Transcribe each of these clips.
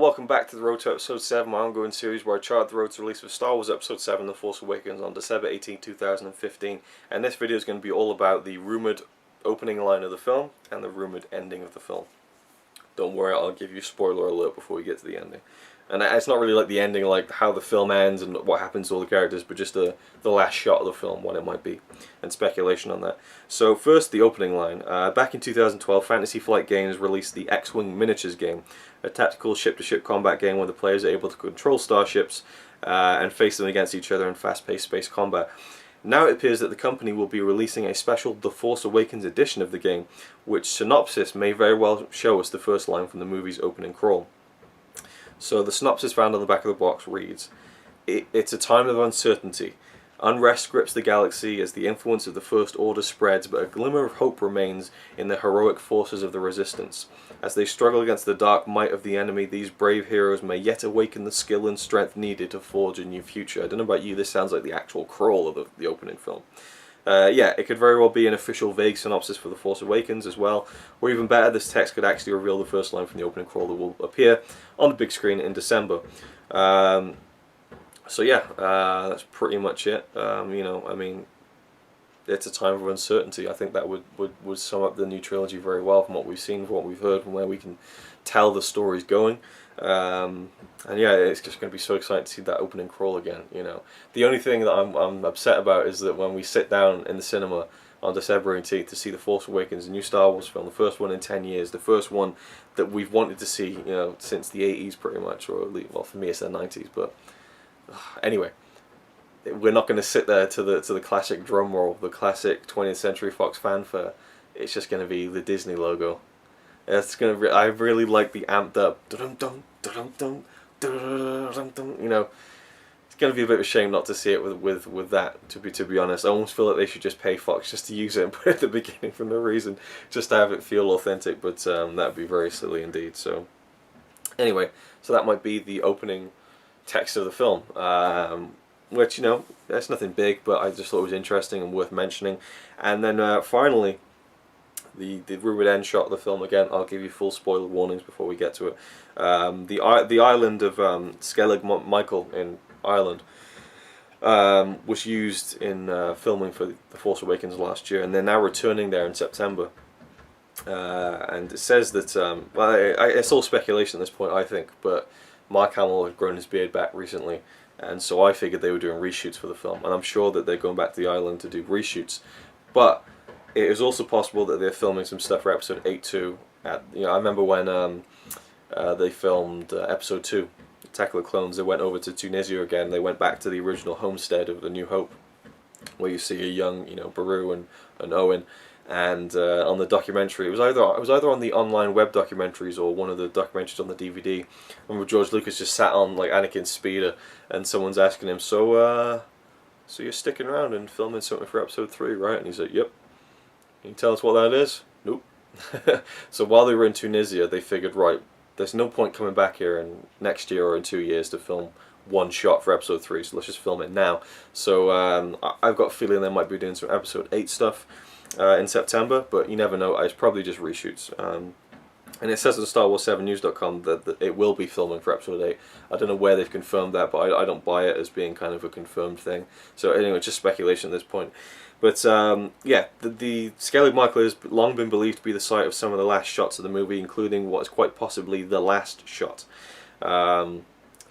welcome back to the road to episode 7, my ongoing series where I chart the road to release of Star Wars episode 7, The Force Awakens on December 18, 2015. And this video is going to be all about the rumoured opening line of the film and the rumoured ending of the film. Don't worry, I'll give you spoiler alert before we get to the ending. And it's not really like the ending, like how the film ends and what happens to all the characters, but just the last shot of the film, what it might be, and speculation on that. So first, the opening line. Back in 2012, Fantasy Flight Games released the X-Wing Miniatures game, a tactical ship-to-ship combat game where the players are able to control starships and face them against each other in fast-paced space combat. Now it appears that the company will be releasing a special The Force Awakens edition of the game, which synopsis may very well show us the first line from the movie's opening crawl. So the synopsis found on the back of the box reads, "It's a time of uncertainty. Unrest grips the galaxy as the influence of the First Order spreads, but a glimmer of hope remains in the heroic forces of the Resistance. As they struggle against the dark might of the enemy, these brave heroes may yet awaken the skill and strength needed to forge a new future." I don't know about you, this sounds like the actual crawl of the opening film. Yeah, it could very well be an official vague synopsis for The Force Awakens as well, or even better, this text could actually reveal the first line from the opening crawl that will appear on the big screen in December. So yeah, that's pretty much it. You know, I mean, it's a time of uncertainty. I think that would sum up the new trilogy very well from what we've seen, from what we've heard, from where we can tell the story's going. And yeah, it's just going to be so exciting to see that opening crawl again. You know, the only thing that I'm upset about is that when we sit down in the cinema on December 18th to see The Force Awakens, a new Star Wars film, the first one in 10 years, the first one that we've wanted to see, you know, since the 80s pretty much, or at least, well, for me it's the 90s, but anyway, we're not going to sit there to the classic drum roll, the classic 20th Century Fox fanfare. It's just going to be the Disney logo. It's going to. I really like the amped up. You know, it's going to be a bit of a shame not to see it with that. To be honest, I almost feel like they should just pay Fox just to use it and put it at the beginning for no reason, just to have it feel authentic. But that'd be very silly indeed. So anyway, so that might be the opening text of the film. Which, you know, that's nothing big, but I just thought it was interesting and worth mentioning. And then finally, the rumoured end shot of the film. Again, I'll give you full spoiler warnings before we get to it. The island of Skellig Michael in Ireland was used in filming for The Force Awakens last year, and they're now returning there in September. And it says that, well, it's all speculation at this point, I think, but Mark Hamill had grown his beard back recently, and so I figured they were doing reshoots for the film, and I'm sure that they're going back to the island to do reshoots. But it is also possible that they're filming some stuff for episode 8 too. You know, I remember when they filmed episode 2, Attack of the Clones, they went over to Tunisia again. They went back to the original homestead of A New Hope, where you see a young, you know, Beru and Owen. And on the documentary, it was either on the online web documentaries or one of the documentaries on the DVD. I remember George Lucas just sat on like Anakin's speeder, and someone's asking him, so you're sticking around and filming something for episode 3, right? And he's like, yep. Can you tell us what that is? Nope. So while they were in Tunisia, they figured, right, there's no point coming back here in next year or in 2 years to film one shot for episode 3, so let's just film it now. So I've got a feeling they might be doing some episode 8 stuff in September, but you never know. It's probably just reshoots. And it says on StarWars7News.com that it will be filming for episode 8. I don't know where they've confirmed that, but I don't buy it as being kind of a confirmed thing. So anyway, just speculation at this point. But yeah, the Skellig Michael has long been believed to be the site of some of the last shots of the movie, including what is quite possibly the last shot.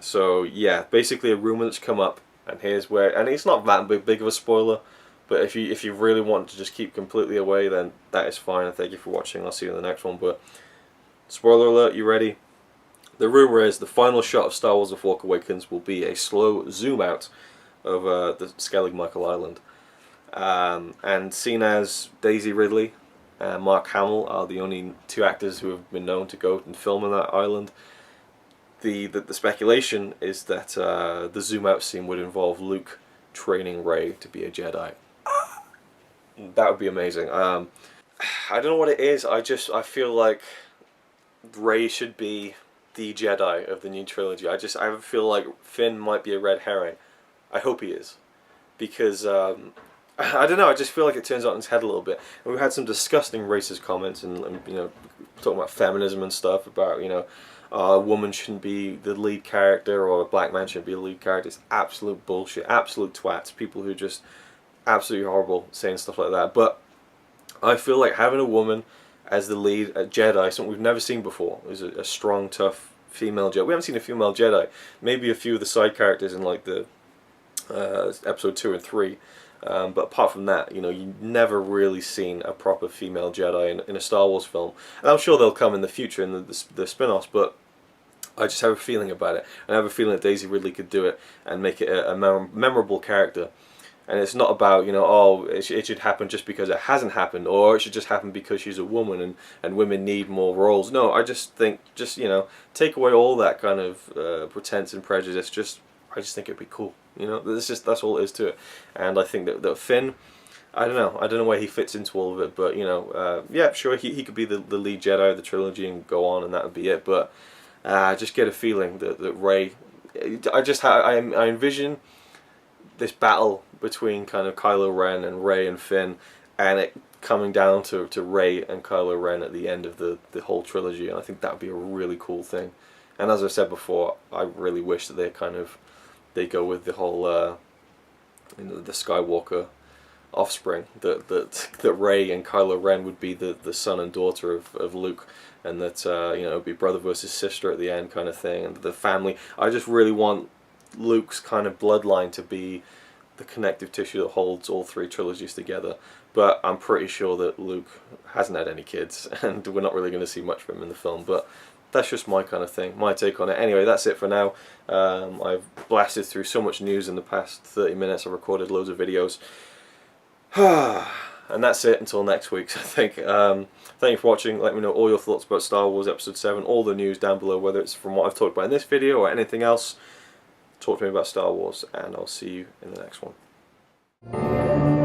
So yeah, basically a rumour that's come up, and here's where, and it's not that big of a spoiler, but if you really want to just keep completely away, then that is fine. And thank you for watching. I'll see you in the next one. But spoiler alert, you ready? The rumour is the final shot of Star Wars: The Force Awakens will be a slow zoom out of the Skellig Michael Island. And seen as Daisy Ridley and Mark Hamill are the only two actors who have been known to go and film on that island, the speculation is that the zoom out scene would involve Luke training Rey to be a Jedi. That would be amazing. I don't know what it is. I feel like Rey should be the Jedi of the new trilogy. I feel like Finn might be a red herring. I hope he is, because I don't know, I just feel like it turns out on its head a little bit. And we've had some disgusting racist comments and you know, talking about feminism and stuff, about, you know, a woman shouldn't be the lead character or a black man shouldn't be the lead character. It's absolute bullshit, absolute twats, people who are just absolutely horrible saying stuff like that. But I feel like having a woman as the lead, a Jedi, something we've never seen before, is a strong, tough female Jedi. We haven't seen a female Jedi. Maybe a few of the side characters in like the episode 2 and 3. But apart from that, you know, you've never really seen a proper female Jedi in a Star Wars film. And I'm sure they'll come in the future in the spin-offs, but I just have a feeling about it. And I have a feeling that Daisy Ridley could do it and make it a memorable character. And it's not about, you know, oh, it should happen just because it hasn't happened, or it should just happen because she's a woman and women need more roles. No, I just think, you know, take away all that kind of pretense and prejudice. I just think it'd be cool. You know, that's all it is to it. And I think that Finn, I don't know where he fits into all of it, but you know, yeah, sure, he could be the lead Jedi of the trilogy and go on, and that would be it. But I just get a feeling that Rey, I envision this battle between kind of Kylo Ren and Rey and Finn, and it coming down to Rey and Kylo Ren at the end of the whole trilogy, and I think that would be a really cool thing. And as I said before, I really wish that they go with the whole you know, the Skywalker offspring, that Rey and Kylo Ren would be the son and daughter of Luke, and that you know, it'd be brother versus sister at the end kind of thing, and the family. I just really want Luke's kind of bloodline to be the connective tissue that holds all three trilogies together. But I'm pretty sure that Luke hasn't had any kids, and we're not really going to see much of him in the film. But that's just my kind of thing, my take on it. Anyway, that's it for now. I've blasted through so much news in the past 30 minutes. I've recorded loads of videos. And that's it until next week, I think. Thank you for watching. Let me know all your thoughts about Star Wars Episode 7, all the news down below, whether it's from what I've talked about in this video or anything else. Talk to me about Star Wars, and I'll see you in the next one.